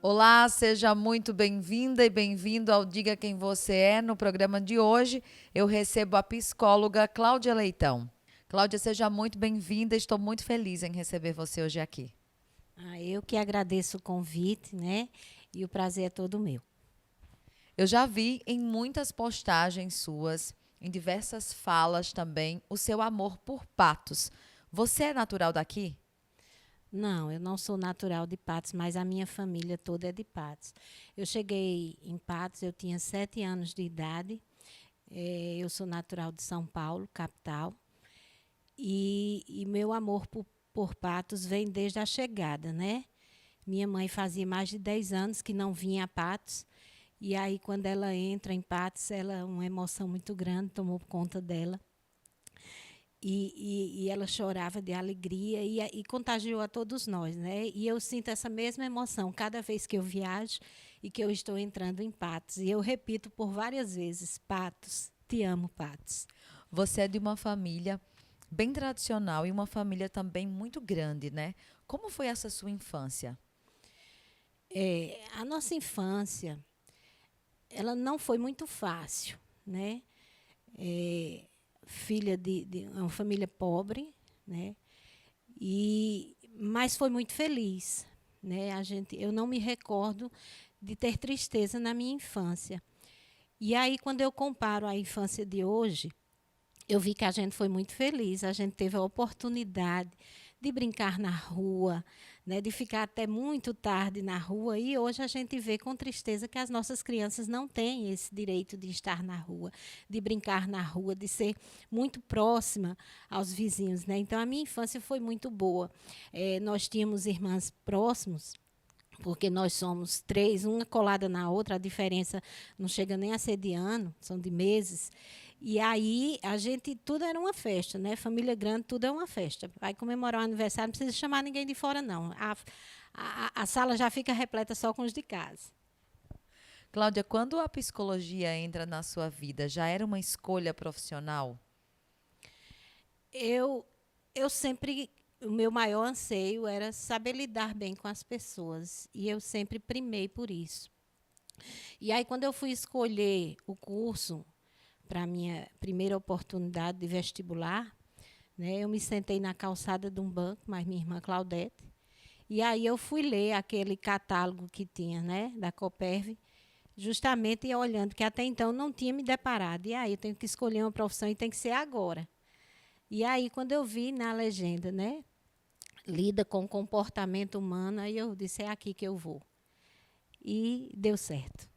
Olá, seja muito bem-vinda e bem-vindo ao Diga Quem Você É. No programa de hoje, eu recebo a psicóloga Cláudia Leitão. Cláudia, seja muito bem-vinda. Estou muito feliz em receber você hoje aqui. Eu que agradeço o convite, né? E o prazer é todo meu. Eu já vi em muitas postagens suas, em diversas falas também, o seu amor por patos. Você é natural daqui? Não, eu não sou natural de Patos, mas a minha família toda é de Patos. Eu cheguei em Patos, eu tinha 7 anos de idade. Eu sou natural de São Paulo, capital. E meu amor por Patos vem desde a chegada, né? Minha mãe fazia mais de 10 anos que não vinha a Patos. E aí, quando ela entra em Patos, uma emoção muito grande tomou conta dela. E ela chorava de alegria e contagiou a todos nós, né? E eu sinto essa mesma emoção cada vez que eu viajo e que eu estou entrando em Patos. E eu repito por várias vezes: Patos, te amo, Patos. Você é de uma família bem tradicional e uma família também muito grande, né? Como foi essa sua infância? A nossa infância, ela não foi muito fácil, né? É, filha de uma família pobre, né? Mas foi muito feliz, né? Eu não me recordo de ter tristeza na minha infância. E aí, quando eu comparo a infância de hoje, eu vi que a gente foi muito feliz. A gente teve a oportunidade de brincar na rua, né, de ficar até muito tarde na rua. E hoje a gente vê com tristeza que as nossas crianças não têm esse direito de estar na rua, de brincar na rua, de ser muito próxima aos vizinhos, né? Então, a minha infância foi muito boa. Nós tínhamos irmãs próximos, porque nós somos três, uma colada na outra, a diferença não chega nem a ser de ano, são de meses. E aí a gente, tudo era uma festa, né? Família grande, tudo é uma festa. Vai comemorar o aniversário, não precisa chamar ninguém de fora, não. A sala já fica repleta só com os de casa. Cláudia, quando a psicologia entra na sua vida, já era uma escolha profissional? Eu, eu sempre, o meu maior anseio era saber lidar bem com as pessoas. E eu sempre primei por isso. E aí, quando eu fui escolher o curso para a minha primeira oportunidade de vestibular, né, eu me sentei na calçada de um banco, mais minha irmã Claudete, e aí eu fui ler aquele catálogo que tinha, né, da Coperv, justamente olhando que até então não tinha me deparado. E aí eu tenho que escolher uma profissão e tem que ser agora. E aí quando eu vi na legenda, né, lida com o comportamento humano, aí eu disse é aqui que eu vou. E deu certo.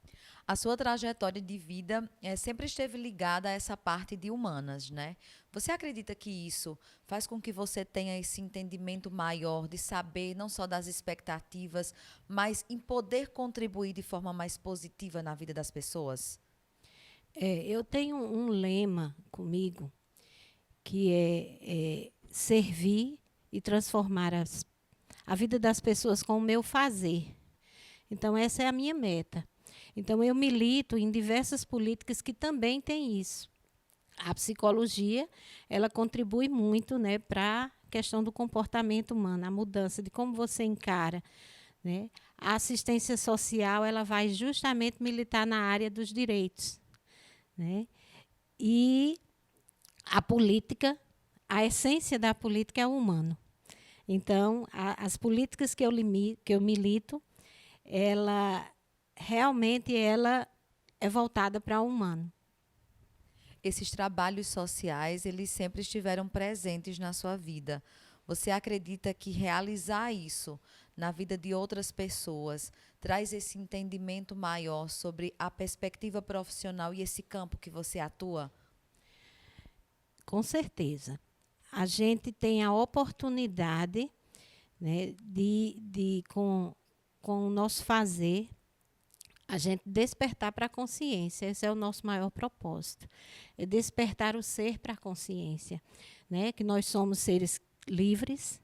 A sua trajetória de vida sempre esteve ligada a essa parte de humanas, né? Você acredita que isso faz com que você tenha esse entendimento maior de saber não só das expectativas, mas em poder contribuir de forma mais positiva na vida das pessoas? Eu tenho um lema comigo que é servir e transformar a vida das pessoas com o meu fazer. Então, essa é a minha meta. Então, eu milito em diversas políticas que também têm isso. A psicologia, ela contribui muito, né, para a questão do comportamento humano, a mudança de como você encara, né? A assistência social, ela vai justamente militar na área dos direitos, né? E a política, a essência da política é o humano. Então, as políticas que eu milito, ela realmente ela é voltada para o humano. Esses trabalhos sociais, eles sempre estiveram presentes na sua vida. Você acredita que realizar isso na vida de outras pessoas traz esse entendimento maior sobre a perspectiva profissional e esse campo que você atua? Com certeza. A gente tem a oportunidade, né, com o nosso fazer, a gente despertar para a consciência. Esse é o nosso maior propósito. É despertar o ser para a consciência, né? Que nós somos seres livres,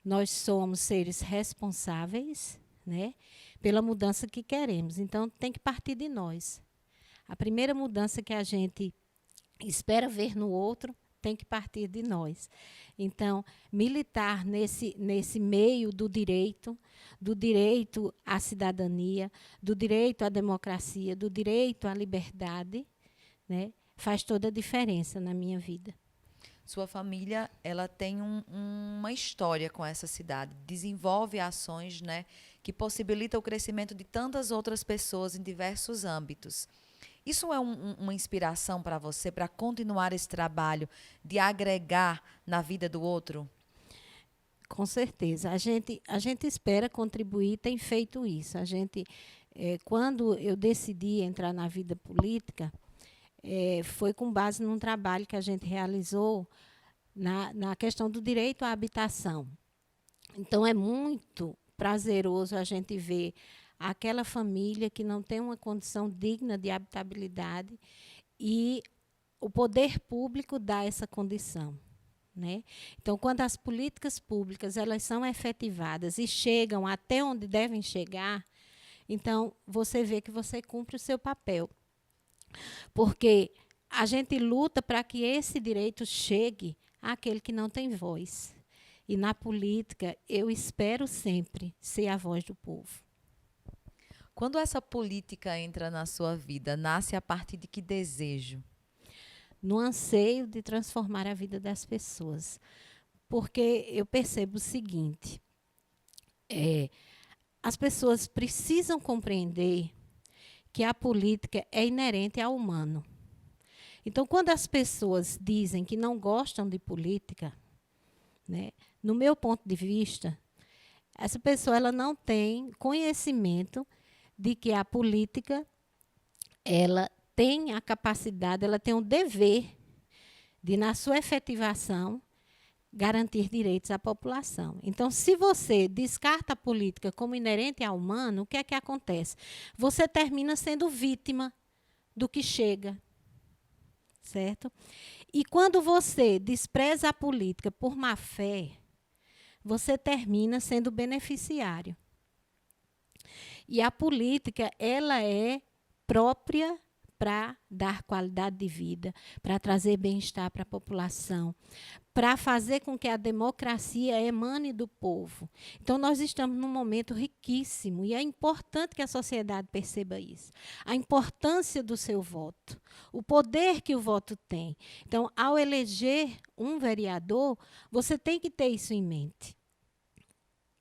nós somos seres responsáveis, né? Pela mudança que queremos. Então, tem que partir de nós. A primeira mudança que a gente espera ver no outro tem que partir de nós. Então, militar nesse meio do direito à cidadania, do direito à democracia, do direito à liberdade, né, faz toda a diferença na minha vida. Sua família, ela tem uma história com essa cidade, desenvolve ações, né, que possibilitam o crescimento de tantas outras pessoas em diversos âmbitos. Isso é uma inspiração para você, para continuar esse trabalho de agregar na vida do outro? Com certeza. A gente espera contribuir, tem feito isso. Quando eu decidi entrar na vida política, foi com base num trabalho que a gente realizou na questão do direito à habitação. Então, é muito prazeroso a gente ver aquela família que não tem uma condição digna de habitabilidade e o poder público dá essa condição. Né? Então, quando as políticas públicas elas são efetivadas e chegam até onde devem chegar, então você vê que você cumpre o seu papel. Porque a gente luta para que esse direito chegue àquele que não tem voz. E na política, eu espero sempre ser a voz do povo. Quando essa política entra na sua vida, nasce a partir de que desejo? No anseio de transformar a vida das pessoas. Porque eu percebo o seguinte, as pessoas precisam compreender que a política é inerente ao humano. Então, quando as pessoas dizem que não gostam de política, né, no meu ponto de vista, essa pessoa ela não tem conhecimento de que a política ela tem a capacidade, ela tem o dever de, na sua efetivação, garantir direitos à população. Então, se você descarta a política como inerente ao humano, o que é que acontece? Você termina sendo vítima do que chega, certo? E quando você despreza a política por má fé, você termina sendo beneficiário. E a política, ela é própria para dar qualidade de vida, para trazer bem-estar para a população, para fazer com que a democracia emane do povo. Então, nós estamos num momento riquíssimo e é importante que a sociedade perceba isso. A importância do seu voto, o poder que o voto tem. Então, ao eleger um vereador, você tem que ter isso em mente.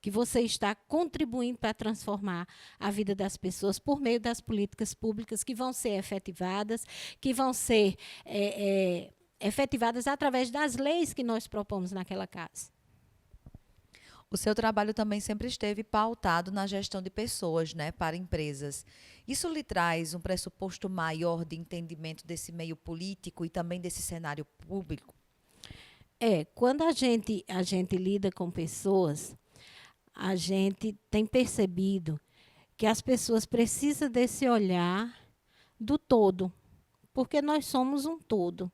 Que você está contribuindo para transformar a vida das pessoas por meio das políticas públicas que vão ser efetivadas, que vão ser efetivadas através das leis que nós propomos naquela casa. O seu trabalho também sempre esteve pautado na gestão de pessoas, né, para empresas. Isso lhe traz um pressuposto maior de entendimento desse meio político e também desse cenário público? Quando a gente lida com pessoas, a gente tem percebido que as pessoas precisam desse olhar do todo, porque nós somos um todo.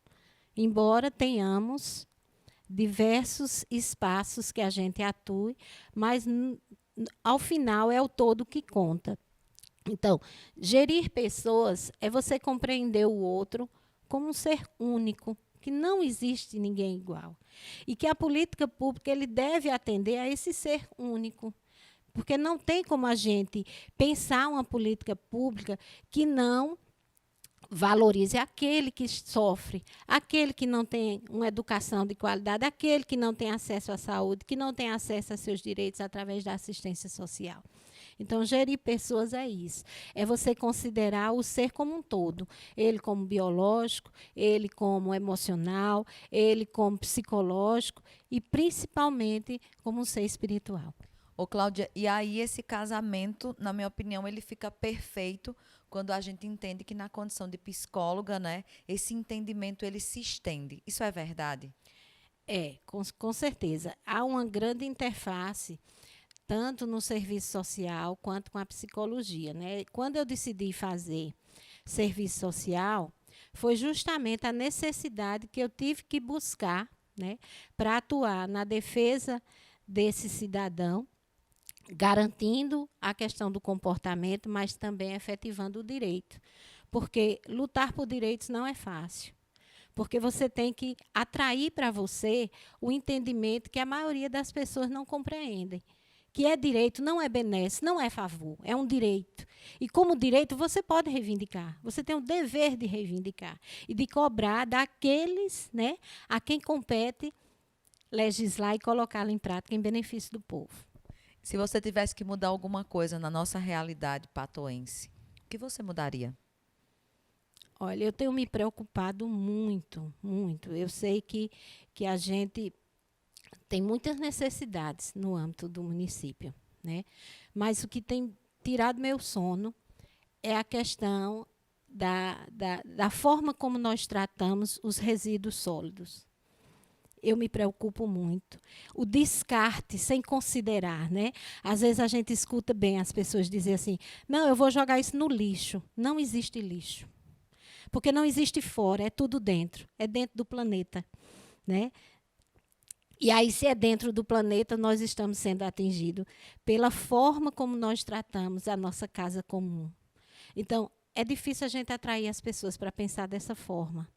Embora tenhamos diversos espaços que a gente atue, mas ao final é o todo que conta. Então, gerir pessoas é você compreender o outro como um ser único, que não existe ninguém igual. E que a política pública ele deve atender a esse ser único. Porque não tem como a gente pensar uma política pública que não valorize aquele que sofre, aquele que não tem uma educação de qualidade, aquele que não tem acesso à saúde, que não tem acesso a seus direitos através da assistência social. Então, gerir pessoas é isso. É você considerar o ser como um todo. Ele como biológico, ele como emocional, ele como psicológico e, principalmente, como um ser espiritual. Ô, Cláudia, e aí esse casamento, na minha opinião, ele fica perfeito quando a gente entende que na condição de psicóloga, né, esse entendimento ele se estende. Isso é verdade? Com certeza. Há uma grande interface tanto no serviço social quanto com a psicologia, né? Quando eu decidi fazer serviço social, foi justamente a necessidade que eu tive que buscar, né, para atuar na defesa desse cidadão, garantindo a questão do comportamento, mas também efetivando o direito. Porque lutar por direitos não é fácil. porque você tem que atrair para você o entendimento que a maioria das pessoas não compreendem. Que é direito, não é benesse, não é favor, é um direito. E como direito, você pode reivindicar. Você tem o dever de reivindicar e de cobrar daqueles, né, a quem compete legislar e colocá-lo em prática em benefício do povo. Se você tivesse que mudar alguma coisa na nossa realidade patoense, o que você mudaria? Olha, eu tenho me preocupado muito, muito. Eu sei que a gente tem muitas necessidades no âmbito do município, né? Mas o que tem tirado meu sono é a questão da forma como nós tratamos os resíduos sólidos. Eu me preocupo muito. O descarte, sem considerar, né? Às vezes a gente escuta bem as pessoas dizer assim, não, eu vou jogar isso no lixo. Não existe lixo. Porque não existe fora, é tudo dentro. É dentro do planeta, né? E aí, se é dentro do planeta, nós estamos sendo atingidos pela forma como nós tratamos a nossa casa comum. Então, é difícil a gente atrair as pessoas para pensar dessa forma.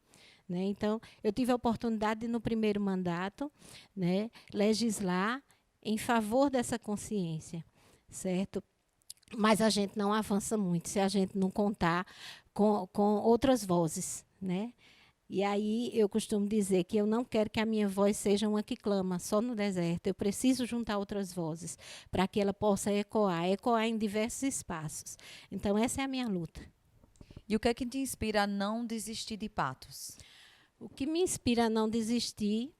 Né? Então, eu tive a oportunidade de, no primeiro mandato, né, legislar em favor dessa consciência, certo? Mas a gente não avança muito se a gente não contar com outras vozes, né? E aí eu costumo dizer que eu não quero que a minha voz seja uma que clama só no deserto. Eu preciso juntar outras vozes para que ela possa ecoar em diversos espaços. Então, essa é a minha luta. E o que é que te inspira a não desistir de Patos? O que me inspira a não desistir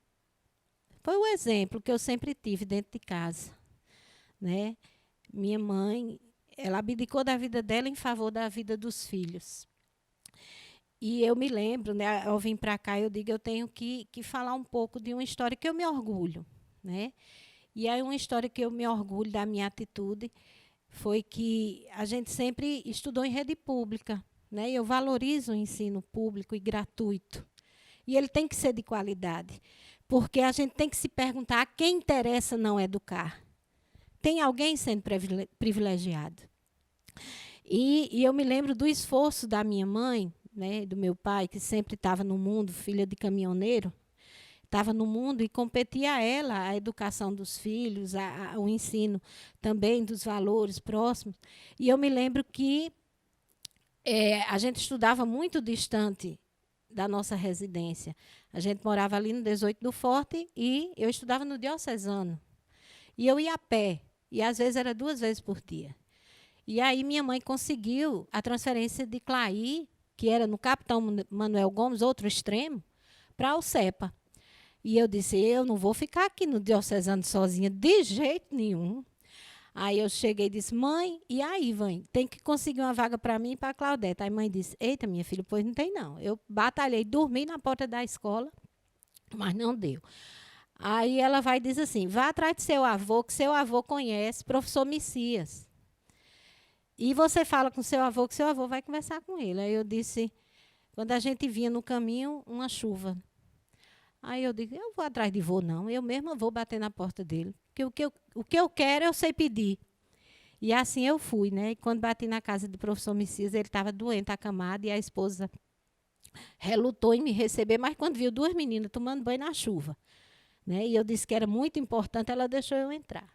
foi o exemplo que eu sempre tive dentro de casa, né? Minha mãe, ela abdicou da vida dela em favor da vida dos filhos. E eu me lembro, né, ao vir para cá, eu digo, eu tenho que falar um pouco de uma história que eu me orgulho, né? E aí uma história que eu me orgulho da minha atitude foi que a gente sempre estudou em rede pública, né? E eu valorizo o ensino público e gratuito. E ele tem que ser de qualidade, porque a gente tem que se perguntar a quem interessa não educar. Tem alguém sendo privilegiado. E eu me lembro do esforço da minha mãe, né, do meu pai, que sempre estava no mundo, filha de caminhoneiro, estava no mundo e competia a ela a educação dos filhos, o ensino também dos valores próximos. E eu me lembro que a gente estudava muito distante da nossa residência. A gente morava ali no 18 do Forte e eu estudava no Diocesano. E eu ia a pé, e às vezes era 2 vezes por dia. E aí minha mãe conseguiu a transferência de Claí, que era no Capitão Manuel Gomes, outro extremo, para o CEPA. E eu disse, eu não vou ficar aqui no Diocesano sozinha, de jeito nenhum. Aí eu cheguei e disse, mãe, e aí, mãe? Tem que conseguir uma vaga para mim e para a Claudete. Aí a mãe disse, eita, minha filha, pois não tem não. Eu batalhei, dormi na porta da escola, mas não deu. Aí ela vai e diz assim, vá atrás de seu avô, que seu avô conhece, professor Messias. E você fala com seu avô, que seu avô vai conversar com ele. Aí eu disse, quando a gente vinha no caminho, uma chuva. Aí eu digo, eu vou atrás de vô, não. Eu mesma vou bater na porta dele. Porque o que eu quero, eu sei pedir. E assim eu fui, né? E quando bati na casa do professor Messias, ele estava doente, acamado, e a esposa relutou em me receber, mas quando viu 2 meninas tomando banho na chuva, né? E eu disse que era muito importante, ela deixou eu entrar.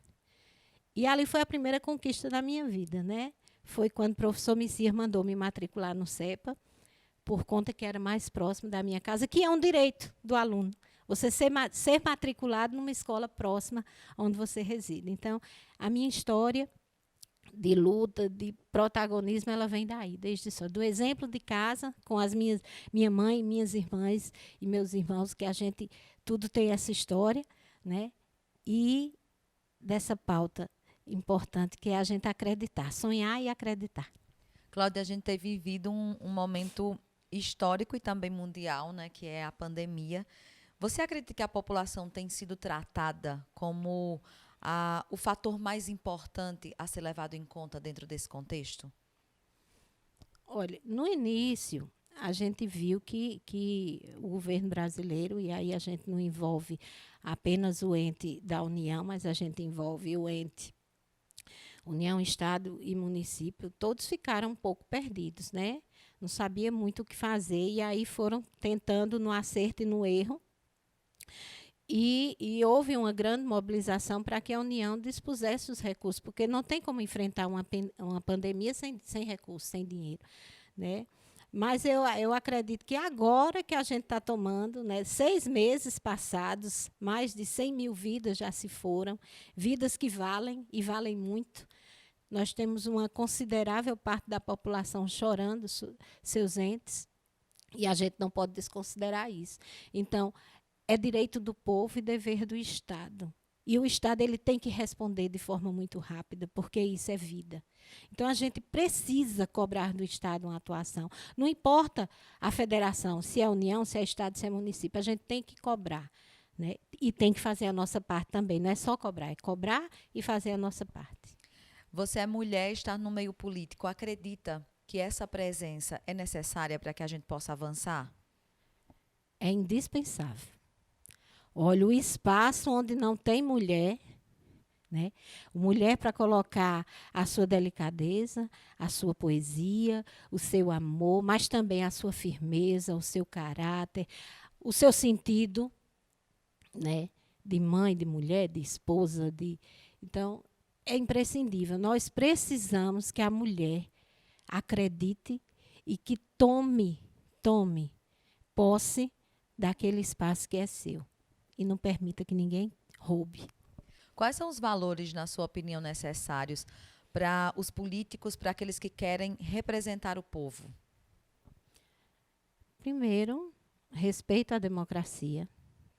E ali foi a primeira conquista da minha vida, né? Foi quando o professor Messias mandou me matricular no CEPA, por conta que era mais próximo da minha casa, que é um direito do aluno. Você ser matriculado numa escola próxima onde você reside. Então, a minha história de luta, de protagonismo, ela vem daí, desde só. Do exemplo de casa, com minha mãe, minhas irmãs e meus irmãos, que a gente tudo tem essa história, né? E dessa pauta importante, que é a gente acreditar, sonhar e acreditar. Cláudia, a gente tem vivido um momento histórico e também mundial, né, que é a pandemia. Você acredita que a população tem sido tratada como o fator mais importante a ser levado em conta dentro desse contexto? Olha, no início, a gente viu que o governo brasileiro, e aí a gente não envolve apenas o ente da União, mas a gente envolve o ente União, Estado e município, todos ficaram um pouco perdidos, né? não sabia muito o que fazer, e aí foram tentando no acerto e no erro, e houve uma grande mobilização para que a União dispusesse os recursos, porque não tem como enfrentar uma pandemia sem recursos, sem dinheiro, né? Mas eu acredito que agora que a gente está tomando, né, 6 meses passados, mais de 100 mil vidas já se foram, vidas que valem, e valem muito. Nós temos uma considerável parte da população chorando seus entes, e a gente não pode desconsiderar isso. Então, é direito do povo e dever do Estado. E o Estado ele tem que responder de forma muito rápida, porque isso é vida. Então, a gente precisa cobrar do Estado uma atuação. Não importa a federação, se é União, se é Estado, se é município, a gente tem que cobrar, né? E tem que fazer a nossa parte também. Não é só cobrar, é cobrar e fazer a nossa parte. Você é mulher, está no meio político. Acredita que essa presença é necessária para que a gente possa avançar? É indispensável. Olha, o espaço onde não tem mulher, né? Mulher para colocar a sua delicadeza, a sua poesia, o seu amor, mas também a sua firmeza, o seu caráter, o seu sentido, né? De mãe, de mulher, de esposa, Então, é imprescindível. Nós precisamos que a mulher acredite e que tome posse daquele espaço que é seu. E não permita que ninguém roube. Quais são os valores, na sua opinião, necessários para os políticos, para aqueles que querem representar o povo? Primeiro, respeito à democracia.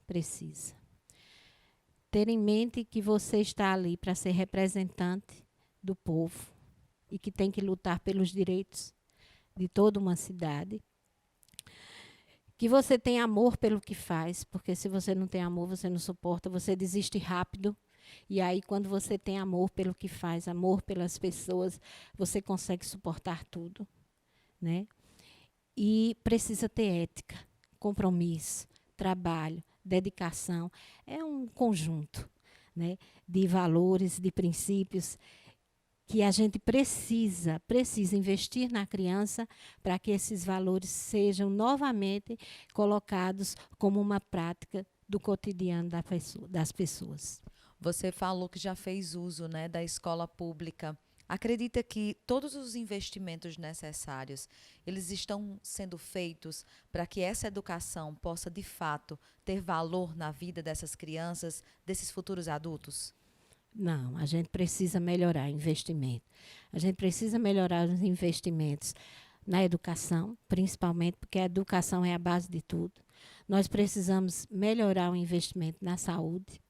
Precisa. Ter em mente que você está ali para ser representante do povo e que tem que lutar pelos direitos de toda uma cidade. Que você tem amor pelo que faz, porque se você não tem amor, você não suporta, você desiste rápido. E aí, quando você tem amor pelo que faz, amor pelas pessoas, você consegue suportar tudo, né? E precisa ter ética, compromisso, trabalho, dedicação. É um conjunto, né, de valores, de princípios que a gente precisa investir na criança para que esses valores sejam novamente colocados como uma prática do cotidiano das pessoas. Você falou que já fez uso, né, da escola pública. Acredita que todos os investimentos necessários, eles estão sendo feitos para que essa educação possa, de fato, ter valor na vida dessas crianças, desses futuros adultos? Não, a gente precisa melhorar investimento. A gente precisa melhorar os investimentos na educação, principalmente porque a educação é a base de tudo. Nós precisamos melhorar o investimento na saúde,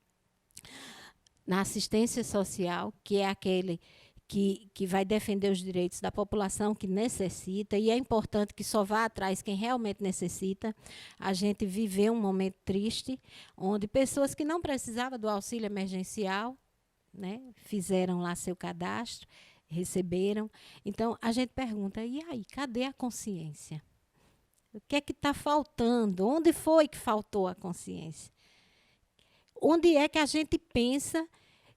na assistência social, que é aquele que vai defender os direitos da população que necessita, e é importante que só vá atrás quem realmente necessita. A gente viveu um momento triste, onde pessoas que não precisavam do auxílio emergencial, né, fizeram lá seu cadastro, receberam. Então, a gente pergunta, e aí, cadê a consciência? O que é que está faltando? Onde foi que faltou a consciência? Onde é que a gente pensa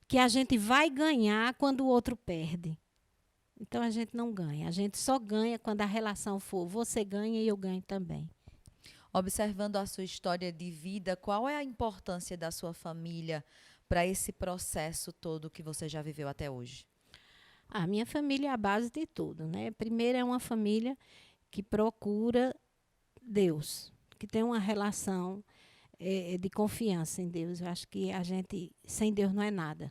que a gente vai ganhar quando o outro perde? Então, a gente não ganha. A gente só ganha quando a relação for você ganha e eu ganho também. Observando a sua história de vida, qual é a importância da sua família para esse processo todo que você já viveu até hoje? A minha família é a base de tudo, né? Primeiro, é uma família que procura Deus, que tem uma relação de confiança em Deus. Eu acho que a gente, sem Deus, não é nada.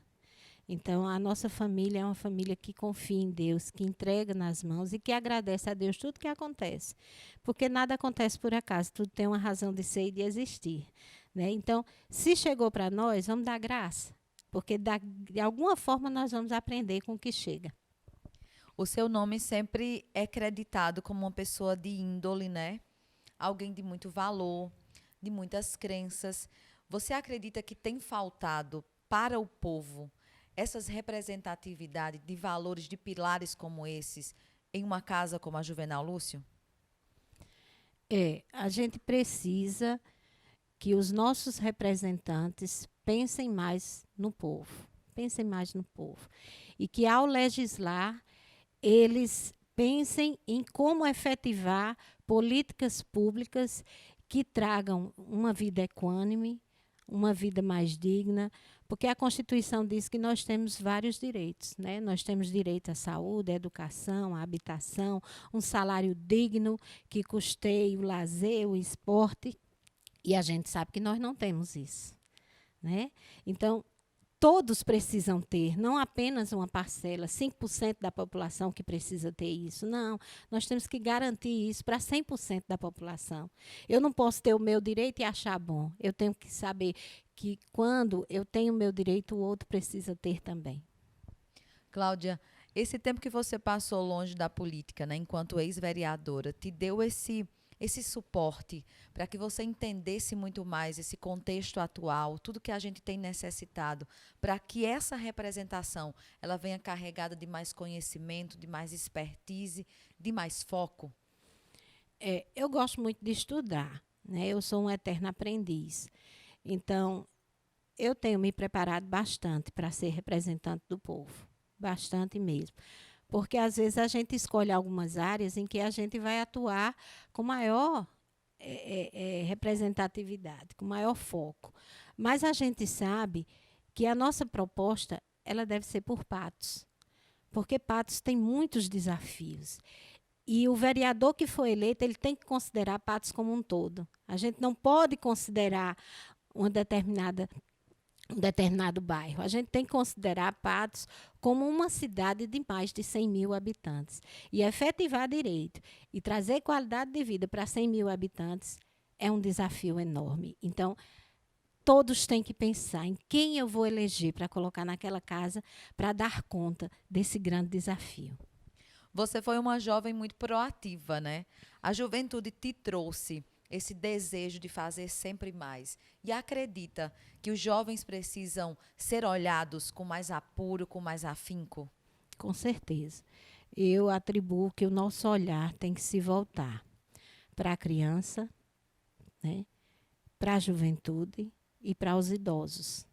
Então, a nossa família é uma família que confia em Deus, que entrega nas mãos e que agradece a Deus tudo que acontece. Porque nada acontece por acaso, tudo tem uma razão de ser e de existir, né? Então, se chegou para nós, vamos dar graça, porque de alguma forma nós vamos aprender com o que chega. O seu nome sempre é creditado como uma pessoa de índole, né? Alguém de muito valor, de muitas crenças. Você acredita que tem faltado para o povo essas representatividades de valores, de pilares como esses, em uma casa como a Juvenal Lúcio? A gente precisa que os nossos representantes pensem mais no povo. Pensem mais no povo. E que, ao legislar, eles Pensem em como efetivar políticas públicas que tragam uma vida equânime, uma vida mais digna, porque a Constituição diz que nós temos vários direitos, né? Nós temos direito à saúde, à educação, à habitação, um salário digno que custeie o lazer, o esporte, e a gente sabe que nós não temos isso, né? Então, todos precisam ter, não apenas uma parcela, 5% da população que precisa ter isso. Não, nós temos que garantir isso para 100% da população. Eu não posso ter o meu direito e achar bom. Eu tenho que saber que quando eu tenho o meu direito, o outro precisa ter também. Cláudia, esse tempo que você passou longe da política, né, enquanto ex-vereadora, te deu esse suporte para que você entendesse muito mais esse contexto atual, tudo que a gente tem necessitado, para que essa representação ela venha carregada de mais conhecimento, de mais expertise, de mais foco? Eu gosto muito de estudar, né? Eu sou um eterno aprendiz. Então, eu tenho me preparado bastante para ser representante do povo. Bastante mesmo. Porque, às vezes, a gente escolhe algumas áreas em que a gente vai atuar com maior representatividade, com maior foco. Mas a gente sabe que a nossa proposta ela deve ser por Patos. Porque Patos tem muitos desafios. E o vereador que foi eleito, ele tem que considerar Patos como um todo. A gente não pode considerar um determinado bairro. A gente tem que considerar Patos como uma cidade de mais de 100 mil habitantes. E efetivar direito e trazer qualidade de vida para 100 mil habitantes é um desafio enorme. Então, todos têm que pensar em quem eu vou eleger para colocar naquela casa para dar conta desse grande desafio. Você foi uma jovem muito proativa, né? A juventude te trouxe esse desejo de fazer sempre mais. E acredita que os jovens precisam ser olhados com mais apuro, com mais afinco? Com certeza. Eu atribuo que o nosso olhar tem que se voltar para a criança, né? Para a juventude e para os idosos,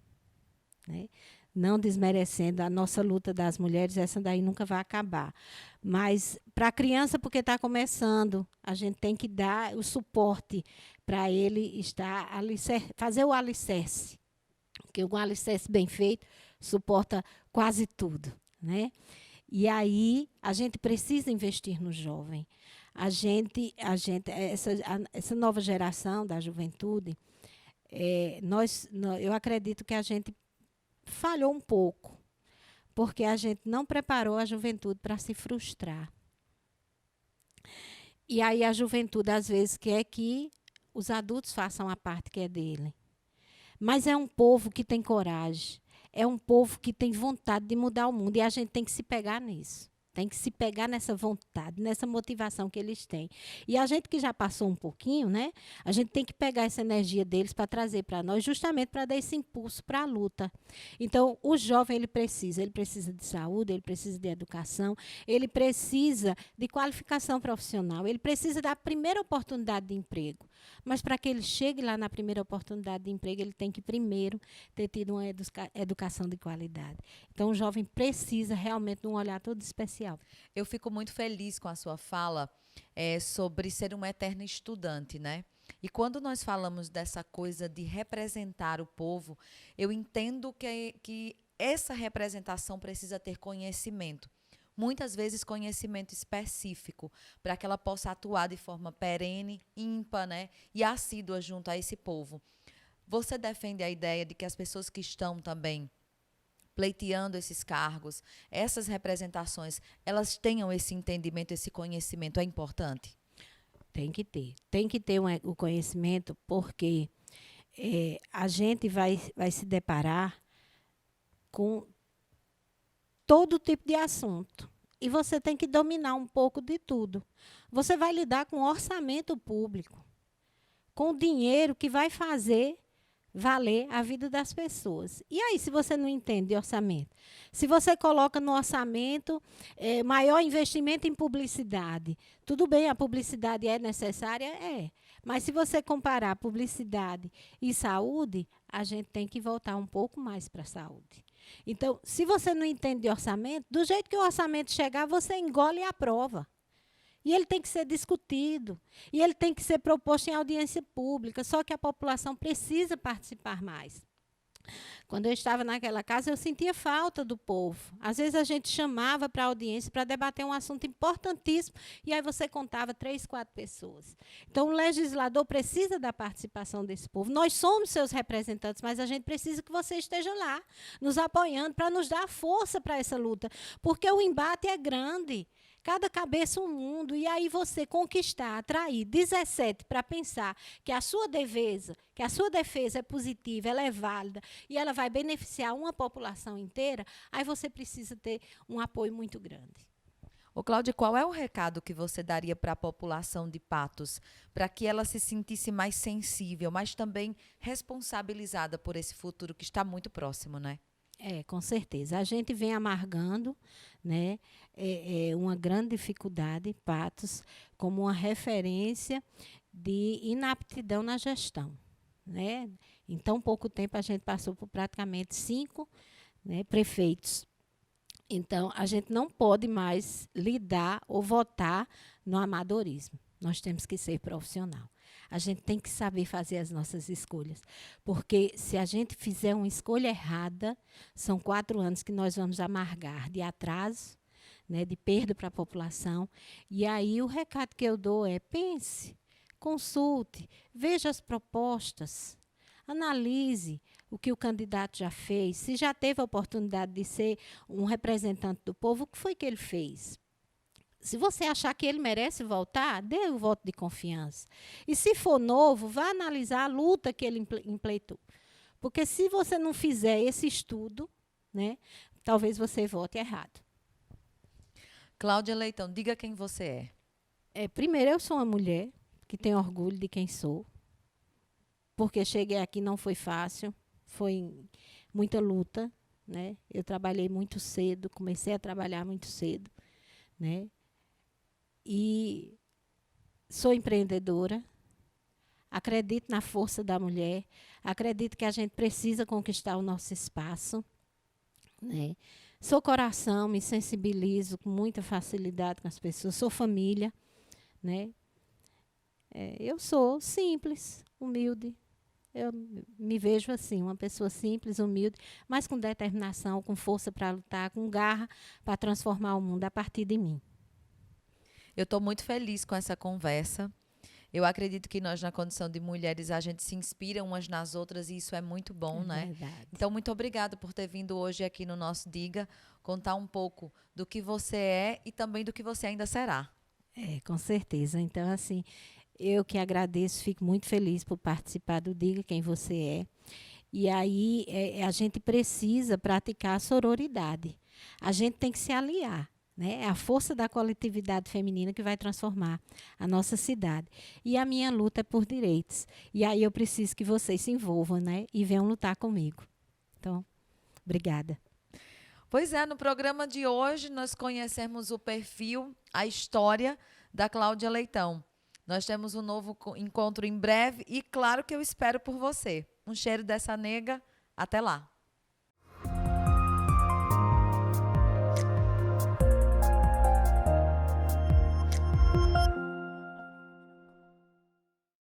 né? Não desmerecendo a nossa luta das mulheres, essa daí nunca vai acabar. Mas para a criança, porque está começando, a gente tem que dar o suporte para ele estar fazer o alicerce. Porque um alicerce bem feito suporta quase tudo, né? E aí a gente precisa investir no jovem. Essa nova geração da juventude, eu acredito que a gente falhou um pouco, porque a gente não preparou a juventude para se frustrar. E aí a juventude, às vezes, quer que os adultos façam a parte que é dele. Mas é um povo que tem coragem, é um povo que tem vontade de mudar o mundo, e a gente tem que se pegar nisso. Tem que se pegar nessa vontade, nessa motivação que eles têm. E a gente que já passou um pouquinho, né? A gente tem que pegar essa energia deles para trazer para nós, justamente para dar esse impulso para a luta. Então, o jovem, ele precisa de saúde, ele precisa de educação, ele precisa de qualificação profissional, ele precisa da primeira oportunidade de emprego. Mas para que ele chegue lá na primeira oportunidade de emprego, ele tem que primeiro ter tido uma educação de qualidade. Então, o jovem precisa realmente de um olhar todo especial. Eu fico muito feliz com a sua fala sobre ser um eterno estudante, né? E quando nós falamos dessa coisa de representar o povo, eu entendo que essa representação precisa ter conhecimento. Muitas vezes conhecimento específico, para que ela possa atuar de forma perene, ímpar, né? E assídua junto a esse povo. Você defende a ideia de que as pessoas que estão também pleiteando esses cargos, essas representações, elas tenham esse entendimento, esse conhecimento, é importante? Tem que ter. Tem que ter o conhecimento, porque a gente vai se deparar com todo tipo de assunto. E você tem que dominar um pouco de tudo. Você vai lidar com orçamento público, com o dinheiro que vai fazer valer a vida das pessoas. E aí, se você não entende orçamento? Se você coloca no orçamento maior investimento em publicidade, tudo bem, a publicidade é necessária? É. Mas se você comparar publicidade e saúde, a gente tem que voltar um pouco mais para a saúde. Então, se você não entende de orçamento, do jeito que o orçamento chegar, você engole e aprova. E ele tem que ser discutido. E ele tem que ser proposto em audiência pública. Só que a população precisa participar mais. Quando eu estava naquela casa, eu sentia falta do povo. Às vezes a gente chamava para a audiência para debater um assunto importantíssimo e aí você contava 3, 4 pessoas. Então, o legislador precisa da participação desse povo. Nós somos seus representantes, mas a gente precisa que você esteja lá, nos apoiando, para nos dar força para essa luta. Porque o embate é grande. Cada cabeça um mundo, e aí você conquistar, atrair 17 para pensar que a sua defesa é positiva, ela é válida, e ela vai beneficiar uma população inteira, aí você precisa ter um apoio muito grande. Ô, Cláudia, qual é o recado que você daria para a população de Patos, para que ela se sentisse mais sensível, mas também responsabilizada por esse futuro que está muito próximo, né? Com certeza. A gente vem amargando, né, uma grande dificuldade, Patos, como uma referência de inaptidão na gestão. Né? Em tão pouco tempo, a gente passou por praticamente 5, né, prefeitos. Então, a gente não pode mais lidar ou votar no amadorismo. Nós temos que ser profissional. A gente tem que saber fazer as nossas escolhas. Porque se a gente fizer uma escolha errada, são 4 anos que nós vamos amargar de atraso, né, de perda para a população. E aí o recado que eu dou é: pense, consulte, veja as propostas, analise o que o candidato já fez, se já teve a oportunidade de ser um representante do povo, o que foi que ele fez? Se você achar que ele merece voltar, dê o voto de confiança. E se for novo, vá analisar a luta que ele empleitou. Porque se você não fizer esse estudo, né, talvez você vote errado. Cláudia Leitão, diga quem você é. Primeiro, eu sou uma mulher que tem orgulho de quem sou. Porque cheguei aqui não foi fácil, foi muita luta. Né? Eu trabalhei muito cedo, comecei a trabalhar muito cedo. Né? E sou empreendedora, acredito na força da mulher, acredito que a gente precisa conquistar o nosso espaço. Né? Sou coração, me sensibilizo com muita facilidade com as pessoas, sou família. Né? Eu sou simples, humilde. Eu me vejo assim, uma pessoa simples, humilde, mas com determinação, com força para lutar, com garra para transformar o mundo a partir de mim. Eu estou muito feliz com essa conversa. Eu acredito que nós, na condição de mulheres, a gente se inspira umas nas outras e isso é muito bom, né? Verdade. Então, muito obrigada por ter vindo hoje aqui no nosso Diga, contar um pouco do que você é e também do que você ainda será. Com certeza. Então, assim, eu que agradeço, fico muito feliz por participar do Diga Quem Você É. E aí, a gente precisa praticar a sororidade. A gente tem que se aliar. Né? É a força da coletividade feminina que vai transformar a nossa cidade. E a minha luta é por direitos. E aí eu preciso que vocês se envolvam, né? E venham lutar comigo. Então, obrigada. Pois é, no programa de hoje nós conhecemos o perfil, a história da Cláudia Leitão. Nós temos um novo encontro em breve e claro que eu espero por você. Um cheiro dessa nega. Até lá.